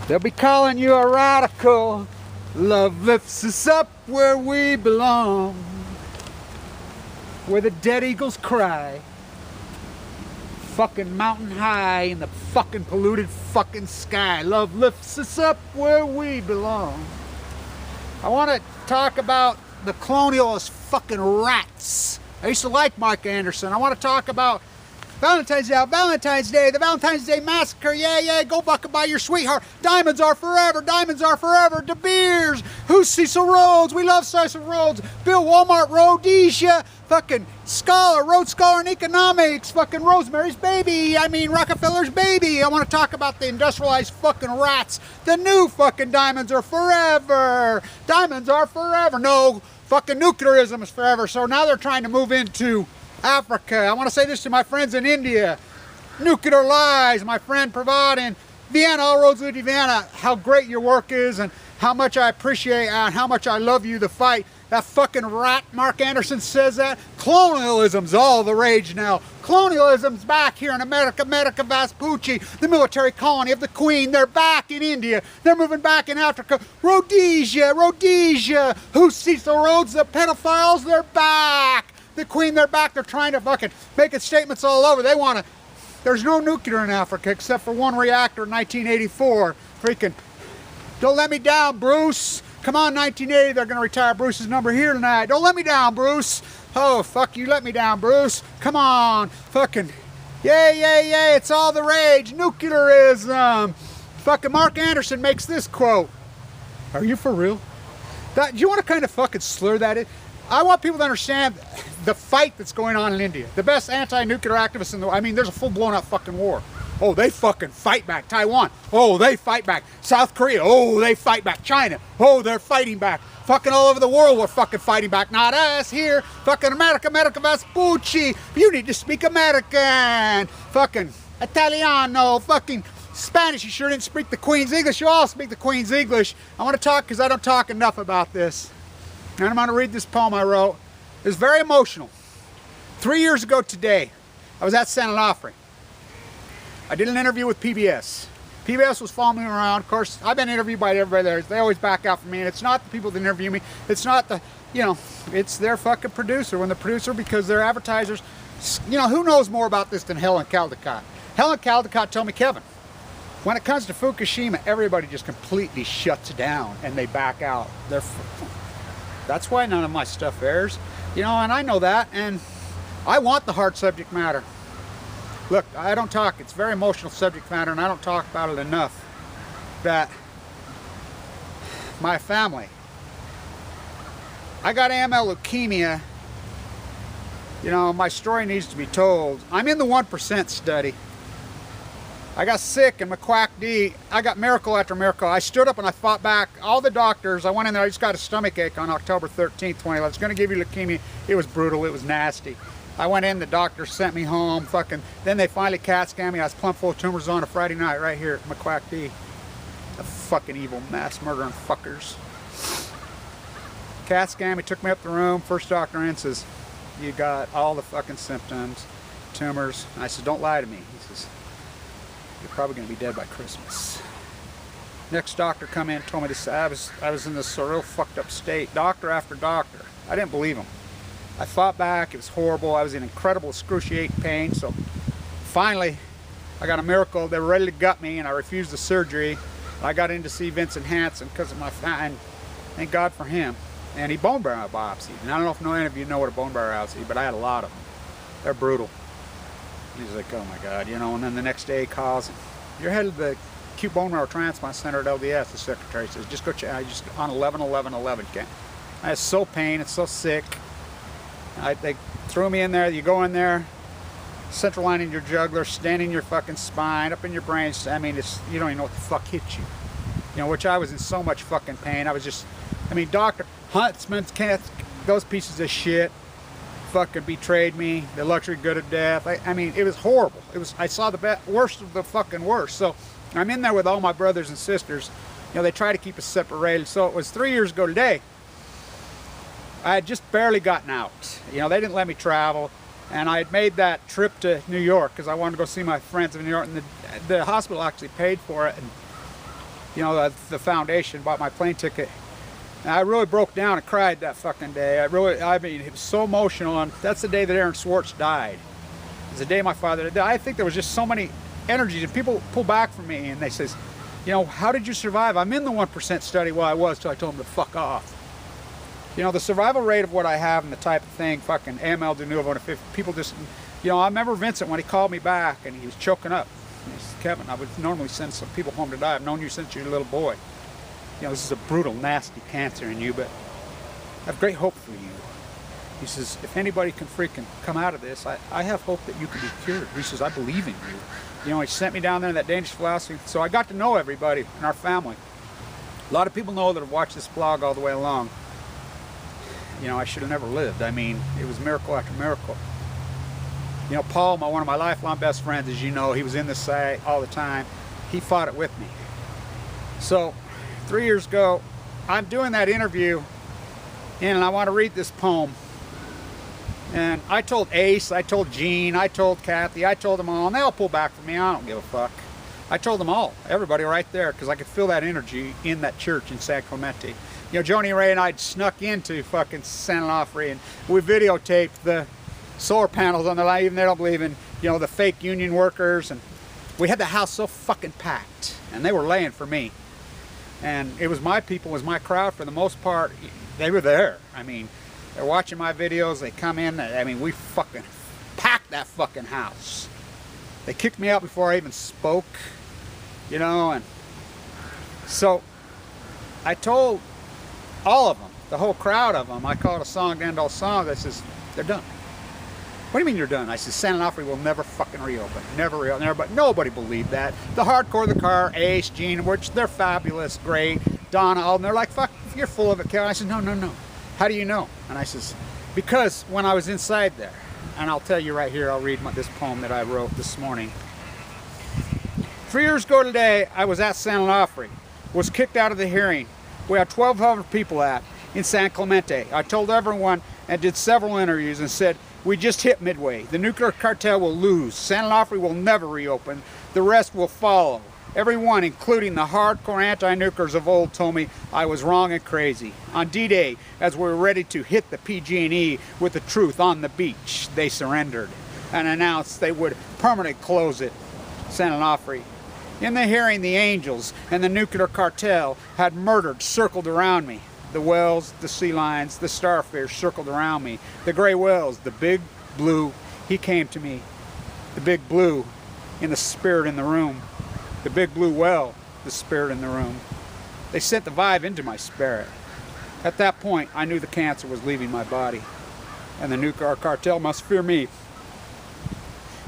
They'll be calling you a radical. Love lifts us up where we belong, where the dead eagles cry. Fucking mountain high in the fucking polluted fucking sky. Love lifts us up where we belong. I want to talk about the colonialist fucking rats. I used to like Mark Anderson. I want to talk about Valentine's Day, the Valentine's Day massacre. Yeah, go buck and buy your sweetheart. Diamonds are forever, diamonds are forever. De Beers. Who's Cecil Rhoade? We love Cecil Rhoade. Bill Walmart, Rhodesia. Fucking scholar, Rhodes Scholar in economics. Fucking Rosemary's Baby. I mean Rockefeller's baby. I want to talk about the industrialized fucking rats. The new fucking diamonds are forever. Diamonds are forever. No, fucking nuclearism is forever. So now they're trying to move into Africa. I want to say this to my friends in India. Nuclear lies. My friend Pravad in Vienna, all roads lead to Vienna. How great your work is and how much I appreciate and how much I love you, the fight. That fucking rat Mark Anderson says that. Colonialism's all the rage now. Colonialism's back here in America. America Vespucci, the military colony of the Queen. They're back in India. They're moving back in Africa. Rhodesia, Rhodesia. Who's Cecil Rhoades? The pedophiles, they're back. The Queen, they're back. They're trying to fucking making statements all over. They want to. There's no nuclear in Africa except for one reactor in 1984. Freaking, don't let me down, Bruce. Come on, 1980, they're going to retire Bruce's number here tonight. Don't let me down, Bruce. Oh, fuck you, let me down, Bruce. Come on. Fucking, yeah, it's all the rage. Nuclearism. Fucking Mark Anderson makes this quote. Are you for real? Do you want to kind of fucking slur that in? I want people to understand the fight that's going on in India. The best anti-nuclear activists in the world. I mean, there's a full blown up fucking war. Oh, they fucking fight back. Taiwan. Oh, they fight back. South Korea. Oh, they fight back. China. Oh, they're fighting back. Fucking all over the world we're fucking fighting back. Not us here. Fucking America, America Vespucci. You need to speak American. Fucking Italiano. Fucking Spanish. You sure didn't speak the Queen's English. You all speak the Queen's English. I want to talk because I don't talk enough about this. And I'm going to read this poem I wrote. It was very emotional. 3 years ago today, I was at San Onofre. I did an interview with PBS. PBS was following me around. Of course, I've been interviewed by everybody there. They always back out for me. And it's not the people that interview me. It's not the, it's their fucking producer. When the producer, because they're advertisers, who knows more about this than Helen Caldicott? Helen Caldicott told me, Kevin, when it comes to Fukushima, everybody just completely shuts down and they back out. That's why none of my stuff airs. And I know that. And I want the hard subject matter. Look, I don't talk, it's very emotional subject matter, and I don't talk about it enough. That my family, I got AML leukemia. My story needs to be told. I'm in the 1% study. I got sick in McQuack-D. I got miracle after miracle. I stood up and I fought back. All the doctors, I went in there, I just got a stomach ache on October 13th, 2011. It's going to give you leukemia. It was brutal, it was nasty. I went in, the doctor sent me home, then they finally CAT scanned me. I was plumb full of tumors on a Friday night right here at McQuack-D. The fucking evil mass murdering fuckers. CAT scanned me, took me up the room. First doctor in says, you got all the fucking symptoms, tumors. And I said, don't lie to me. He says, you're probably going to be dead by Christmas. Next doctor come in, told me this. I was in this real fucked up state. Doctor after doctor. I didn't believe him. I fought back. It was horrible. I was in incredible excruciating pain. So finally, I got a miracle. They were ready to gut me, and I refused the surgery. I got in to see Vincent Hansen because of my and thank God for him. And he bone marrow biopsied. And I don't know if any of you know what a bone marrow biopsy, but I had a lot of them. They're brutal. He's like, oh my God, And then the next day he calls, you're headed to the acute bone marrow transplant center at LDS. The secretary says, just go check. I just on 11/11/11. Okay. I had so pain. It's so sick. They threw me in there. You go in there, central line in your jugular, stand in your fucking spine, up in your brain. I mean, you don't even know what the fuck hit you. Which I was in so much fucking pain. I was just, Dr. Huntsman, those pieces of shit fucking betrayed me. The luxury good of death. It was horrible. I saw the worst of the fucking worst. So I'm in there with all my brothers and sisters. They try to keep us separated. So it was 3 years ago today. I had just barely gotten out. They didn't let me travel. And I had made that trip to New York because I wanted to go see my friends in New York. And the hospital actually paid for it. And you know, the foundation, bought my plane ticket. And I really broke down and cried that fucking day. I mean, it was so emotional. And that's the day that Aaron Swartz died. It was the day my father died. I think there was just so many energies, and people pull back from me and they says, you know, how did you survive? I'm in the 1% study. Well, I was till I told them to fuck off. You know, the survival rate of what I have and the type of thing, fucking AML de novo, people just, you know, I remember Vincent when he called me back and he was choking up. He said, Kevin, I would normally send some people home to die. I've known you since you were a little boy. You know, this is a brutal, nasty cancer in you, but I have great hope for you. He says, if anybody can freaking come out of this, I have hope that you can be cured. He says, I believe in you. You know, he sent me down there in that dangerous philosophy. So I got to know everybody in our family. A lot of people know that have watched this blog all the way along. You know, I should have never lived. I mean, it was miracle after miracle. You know, Paul, one of my lifelong best friends, as you know, he was in this site all the time. He fought it with me. So 3 years ago, I'm doing that interview, and I want to read this poem. And I told Ace, I told Gene, I told Kathy, I told them all, and they all pulled back from me. I don't give a fuck. I told them all, everybody right there, because I could feel that energy in that church in San Clemente. You know, Joni Ray and I snuck into fucking San Onofre, and we videotaped the solar panels on the line. Even they don't believe in, you know, the fake union workers, and we had the house so fucking packed, and they were laying for me. And it was my people, it was my crowd for the most part. They were there. I mean, they're watching my videos, they come in, I mean, we fucking packed that fucking house. They kicked me out before I even spoke, you know, and so I told all of them, the whole crowd of them, I call it a song to end all songs. I says, they're done. What do you mean you're done? I said, San Onofre will never fucking reopen. Never reopen. But nobody believed that. The hardcore, the car, Ace, Gene, which they're fabulous, great, Donna, all, and they're like, fuck, you're full of it, Kevin. I said, no, no, no. How do you know? And I says, because when I was inside there, and I'll tell you right here, I'll read this poem that I wrote this morning. 3 years ago today, I was at San Onofre, was kicked out of the hearing. We had 1,200 people in San Clemente. I told everyone and did several interviews and said, we just hit midway. The nuclear cartel will lose. San Onofre will never reopen. The rest will follow. Everyone, including the hardcore anti-nuclears of old, told me I was wrong and crazy. On D-Day, as we were ready to hit the pg&e with the truth on the beach, they surrendered and announced they would permanently close it, San Onofre. In the hearing, the angels and the nuclear cartel had murdered, circled around me. The whales, the sea lions, the starfish circled around me. The gray whales, the big blue, he came to me. The big blue in the spirit in the room. The big blue whale, the spirit in the room. They sent the vibe into my spirit. At that point, I knew the cancer was leaving my body. And the nuclear cartel must fear me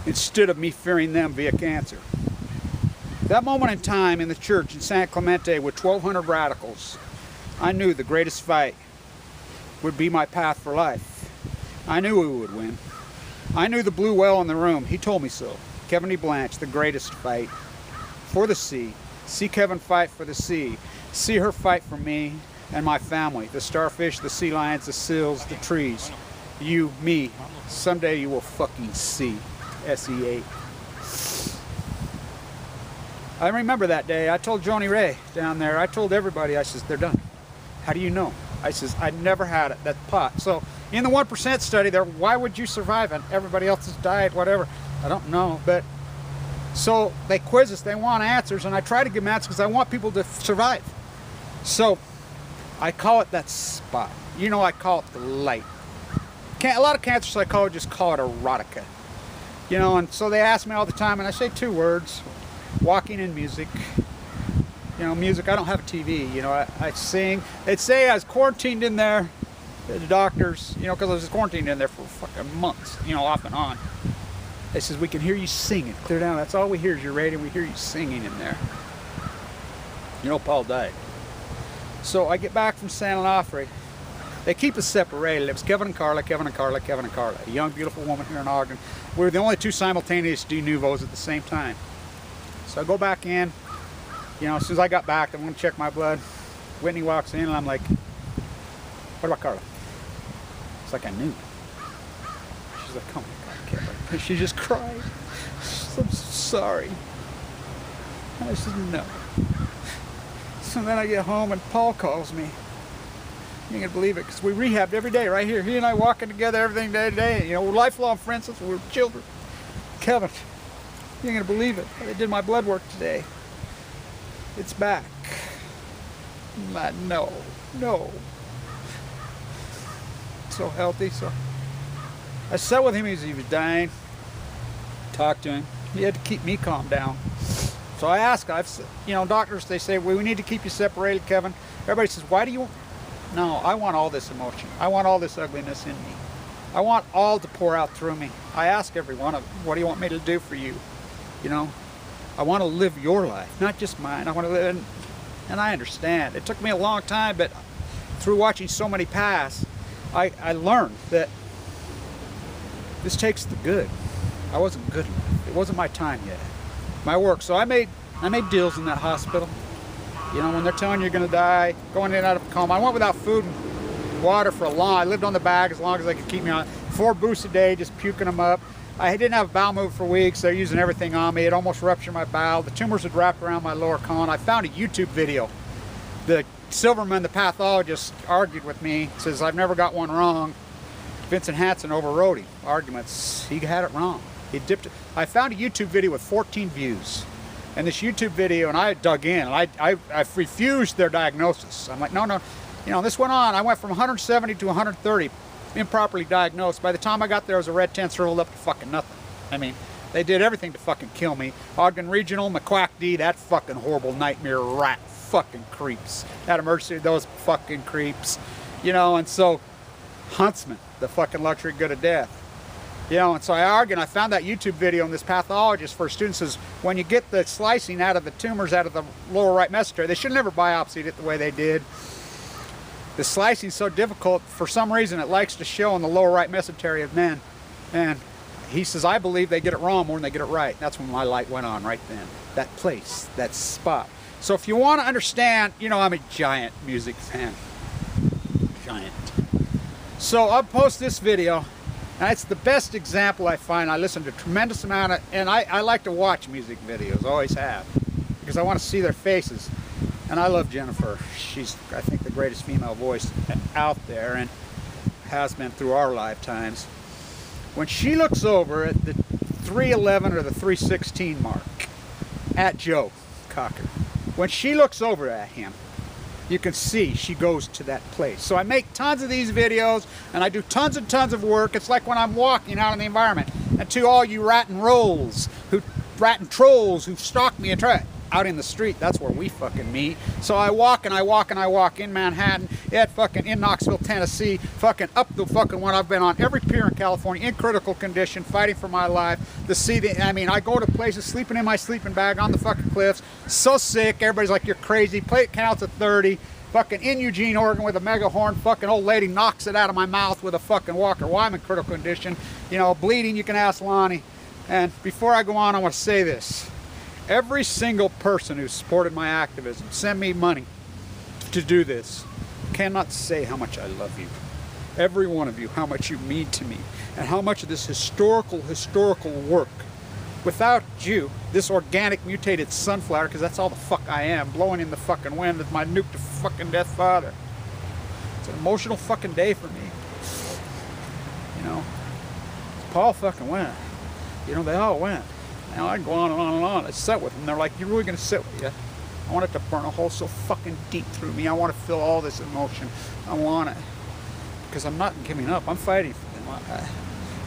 instead of me fearing them via cancer. That moment in time in the church in San Clemente with 1,200 radicals, I knew the greatest fight would be my path for life. I knew we would win. I knew the blue whale in the room. He told me so. Kevin E. Blanch, the greatest fight for the sea. See Kevin fight for the sea. See her fight for me and my family. The starfish, the sea lions, the seals, the trees. You, me. Someday you will fucking see. S-E-A. I remember that day. I told Joni Ray down there. I told everybody. I says, they're done. How do you know? I says, I never had it, that pot. So in the 1% study there, why would you survive and everybody else has died, whatever? I don't know, but so they quiz us, they want answers, and I try to give them answers because I want people to survive. So I call it that spot. You know, I call it the light. A lot of cancer psychologists call it erotica. You know, and so they ask me all the time, and I say 2 words, walking and music. You know, music, I don't have a TV, you know, I sing. They'd say I was quarantined in there, the doctors, you know, because I was quarantined in there for fucking months, you know, off and on. They says, we can hear you singing, clear down, that's all we hear is your radio, we hear you singing in there. You know, Paul died. So I get back from San Onofre. They keep us separated. It was Kevin and Carla, Kevin and Carla, Kevin and Carla. A young, beautiful woman here in Ogden. We were the only 2 simultaneous de nouveaux at the same time. So I go back in. You know, as soon as I got back, I'm going to check my blood. Whitney walks in, and I'm like, what about Carla? It's like I knew. She's like, oh my God, Kevin. She just cried. She said, I'm so sorry. And I said, no. And then I get home and Paul calls me. You ain't gonna believe it, because we rehabbed every day right here. He and I walking together, everything day to day. You know, we're lifelong friends since we were children. Kevin, you ain't gonna believe it. They did my blood work today. It's back. No. So healthy. So I sat with him as he was dying. Talked to him. He had to keep me calm down. So I asked, you know, doctors, they say, well, we need to keep you separated, Kevin. Everybody says, why do you? No, I want all this emotion. I want all this ugliness in me. I want all to pour out through me. I ask every one of them, what do you want me to do for you? You know, I want to live your life, not just mine. I want to live, and I understand. It took me a long time, but through watching so many pass, I learned that this takes the good. I wasn't good enough. It wasn't my time yet. My work. So I made deals in that hospital. You know, when they're telling you you're going to die, going in and out of a coma. I went without food and water for a long. I lived on the bag as long as they could keep me on. 4 boosts a day, just puking them up. I didn't have a bowel movement for weeks. They're using everything on me. It almost ruptured my bowel. The tumors had wrapped around my lower colon. I found a YouTube video. The Silverman, the pathologist, argued with me. Says, I've never got one wrong. Vincent Hansen overrode him. Arguments. He had it wrong. He dipped it. I found a YouTube video with 14 views. And this YouTube video, and I dug in, and I refused their diagnosis. I'm like, no. You know, this went on. I went from 170 to 130, improperly diagnosed. By the time I got there, I was a red tent shriveled up to fucking nothing. I mean, they did everything to fucking kill me. Ogden Regional, McQuack-D, that fucking horrible nightmare rat fucking creeps. That emergency, those fucking creeps. You know, and so, Huntsman, the fucking luxury good of death. You know, and so I argued, and I found that YouTube video, and this pathologist for students says, when you get the slicing out of the tumors out of the lower right mesentery, they should never biopsied it the way they did. The slicing is so difficult, for some reason it likes to show in the lower right mesentery of men. And he says, I believe they get it wrong more than they get it right. That's when my light went on right then. That place, that spot. So if you want to understand, you know, I'm a giant music fan. Giant. So I'll post this video. And it's the best example I find. I listen to a tremendous amount of, and I like to watch music videos, always have, because I want to see their faces. And I love Jennifer. She's, I think, the greatest female voice out there, and has been through our lifetimes. When she looks over at the 311 or the 316 mark at Joe Cocker, when she looks over at him, you can see she goes to that place. So I make tons of these videos, and I do tons and tons of work. It's like when I'm walking out in the environment. And to all you rat and trolls who stalk me and try out in the street, that's where we fucking meet. So I walk and I walk and I walk in Manhattan, in Knoxville, Tennessee, fucking up the fucking one. I've been on every pier in California in critical condition, fighting for my life. I go to places, sleeping in my sleeping bag on the fucking cliffs, so sick. Everybody's like, you're crazy. Plate counts at 30. Fucking in Eugene, Oregon with a mega horn, fucking old lady knocks it out of my mouth with a fucking walker. Why I'm in critical condition, you know, bleeding, you can ask Lonnie. And before I go on, I want to say this. Every single person who supported my activism, sent me money to do this, cannot say how much I love you. Every one of you, how much you mean to me, and how much of this historical work. Without you, this organic mutated sunflower, because that's all the fuck I am, blowing in the fucking wind with my nuke to fucking death father. It's an emotional fucking day for me. You know, Paul fucking went. You know, they all went. Now I can go on and on and on. I sat with them. They're like, you're really going to sit with you? I want it to burn a hole so fucking deep through me. I want to feel all this emotion. I want it. Because I'm not giving up. I'm fighting for them.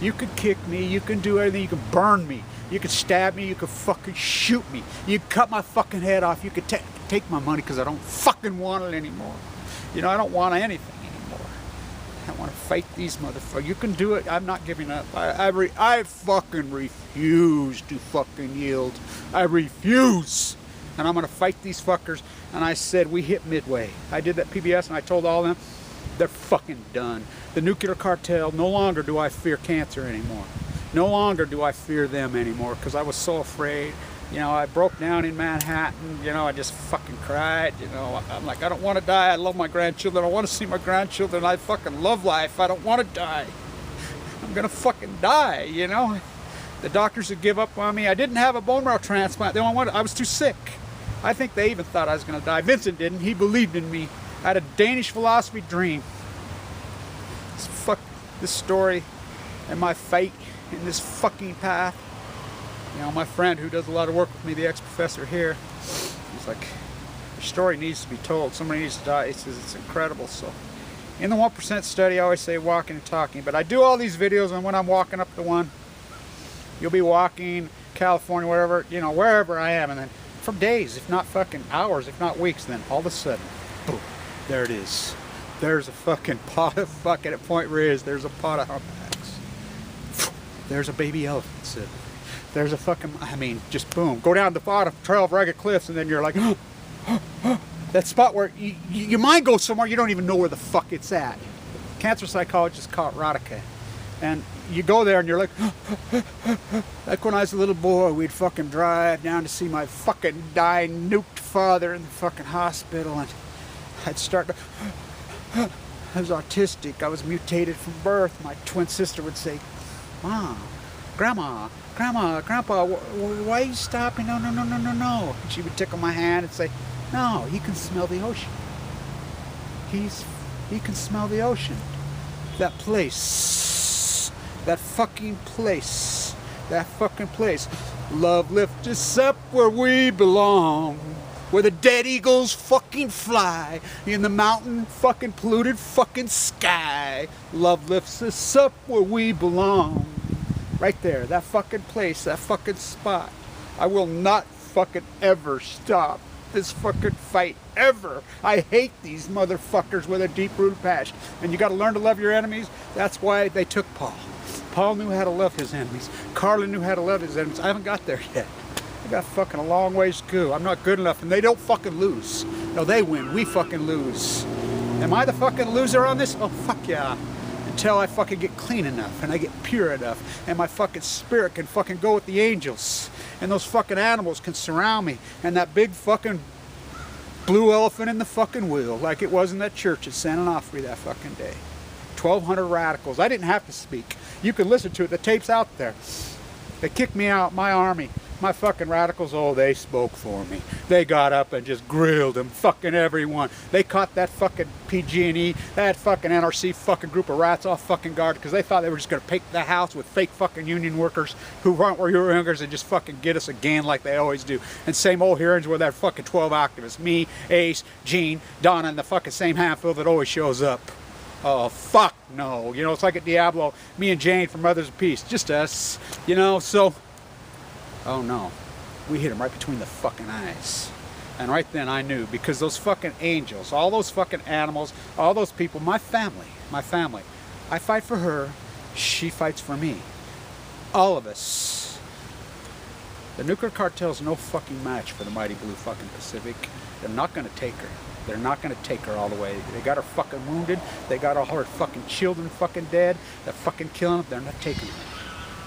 You could kick me. You can do everything. You can burn me. You could stab me. You could fucking shoot me. You could cut my fucking head off. You could take my money because I don't fucking want it anymore. You know, I don't want anything anymore. I want to fight these motherfuckers. You can do it. I'm not giving up. I fucking refuse to fucking yield. I refuse. And I'm going to fight these fuckers. And I said, we hit midway. I did that PBS and I told all of them, they're fucking done. The nuclear cartel, no longer do I fear cancer anymore. No longer do I fear them anymore because I was so afraid. You know, I broke down in Manhattan. You know, I just fucking cried. You know, I'm like, I don't want to die. I love my grandchildren. I want to see my grandchildren. I fucking love life. I don't want to die. I'm going to fucking die, you know. The doctors would give up on me. I didn't have a bone marrow transplant. They don't want it. I was too sick. I think they even thought I was going to die. Vincent didn't. He believed in me. I had a Danish philosophy dream. Fuck this story and my fight in this fucking path. You know, my friend who does a lot of work with me, the ex-professor here, he's like, your story needs to be told. Somebody needs to die. He says it's incredible. So in the 1% study, I always say walking and talking. But I do all these videos, and when I'm walking up to one, you'll be walking California, wherever, you know, wherever I am, and then for days, if not fucking hours, if not weeks, then all of a sudden, boom, there it is. There's a fucking pot of fucking, at Point Riz, there's a pot of humpbacks. There's a baby elephant. There's a fucking, I mean, just boom. Go down the bottom, trail of rugged cliffs, and then you're like, that spot where your mind goes somewhere, you don't even know where the fuck it's at. Cancer psychologists call it erotica. And you go there and you're like, like when I was a little boy, we'd fucking drive down to see my fucking dying, nuked father in the fucking hospital, and I'd start to, I was autistic, I was mutated from birth. My twin sister would say, Mom, Grandma, Grandpa, why are you stopping? No. And she would tickle my hand and say, no, he can smell the ocean. He can smell the ocean. That place. That fucking place. That fucking place. Love lift us up where we belong. Where the dead eagles fucking fly. In the mountain fucking polluted fucking sky. Love lifts us up where we belong. Right there. That fucking place. That fucking spot. I will not fucking ever stop this fucking fight. Ever. I hate these motherfuckers with a deep-rooted passion. And you got to learn to love your enemies. That's why they took Paul. Paul knew how to love his enemies. Carlin knew how to love his enemies. I haven't got there yet. I got fucking a long ways to go. I'm not good enough, and they don't fucking lose. No, they win. We fucking lose. Am I the fucking loser on this? Oh, fuck yeah. Until I fucking get clean enough, and I get pure enough, and my fucking spirit can fucking go with the angels, and those fucking animals can surround me, and that big fucking blue elephant in the fucking wheel, like it was in that church at San Onofre that fucking day. 1,200 radicals. I didn't have to speak. You can listen to it. The tape's out there. They kicked me out, my army. My fucking radicals, oh, they spoke for me. They got up and just grilled them, fucking everyone. They caught that fucking pg&e, that fucking NRC fucking group of rats off fucking guard because they thought they were just going to pick the house with fake fucking union workers who aren't where you're youngers and just fucking get us again like they always do. And same old hearings with that fucking 12 activists. Me, Ace, Gene, Donna, and the fucking same handful that always shows up. Oh, fuck no. You know, it's like at Diablo, me and Jane from Mothers of Peace. Just us, you know, so... Oh no, we hit him right between the fucking eyes. And right then I knew, because those fucking angels, all those fucking animals, all those people, my family, I fight for her, she fights for me. All of us. The nuclear cartel's no fucking match for the mighty blue fucking Pacific. They're not gonna take her. They're not gonna take her all the way. They got her fucking wounded. They got all her fucking children fucking dead. They're fucking killing them. They're not taking her.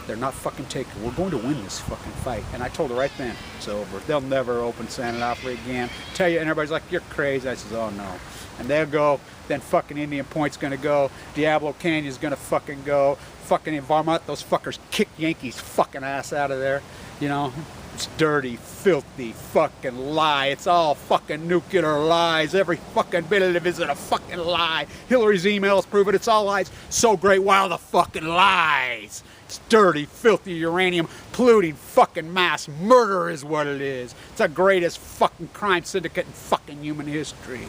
They're not fucking taking her. We're going to win this fucking fight. And I told her right then, it's over. They'll never open San Onofre again. Tell you, and everybody's like, you're crazy. I says, oh no. And they'll go. Then fucking Indian Point's gonna go. Diablo Canyon's gonna fucking go. Fucking environment. Those fuckers kick Yankees fucking ass out of there. You know. It's dirty, filthy, fucking lie. It's all fucking nuclear lies. Every fucking bit of it is a fucking lie. Hillary's emails prove it. It's all lies. So great, wow, the fucking lies. It's dirty, filthy, uranium, polluting fucking mass murder is what it is. It's the greatest fucking crime syndicate in fucking human history.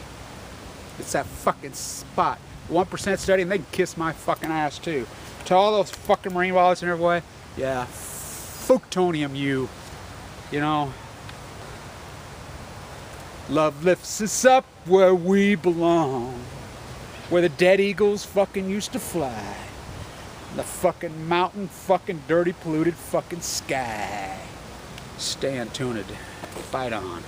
It's that fucking spot. 1% study, and they can kiss my fucking ass too. To all those fucking marine biologists and everywhere, yeah, Fuktonium you. You know, love lifts us up where we belong, where the dead eagles fucking used to fly, the fucking mountain fucking dirty polluted fucking sky. Stay untuned. Fight on.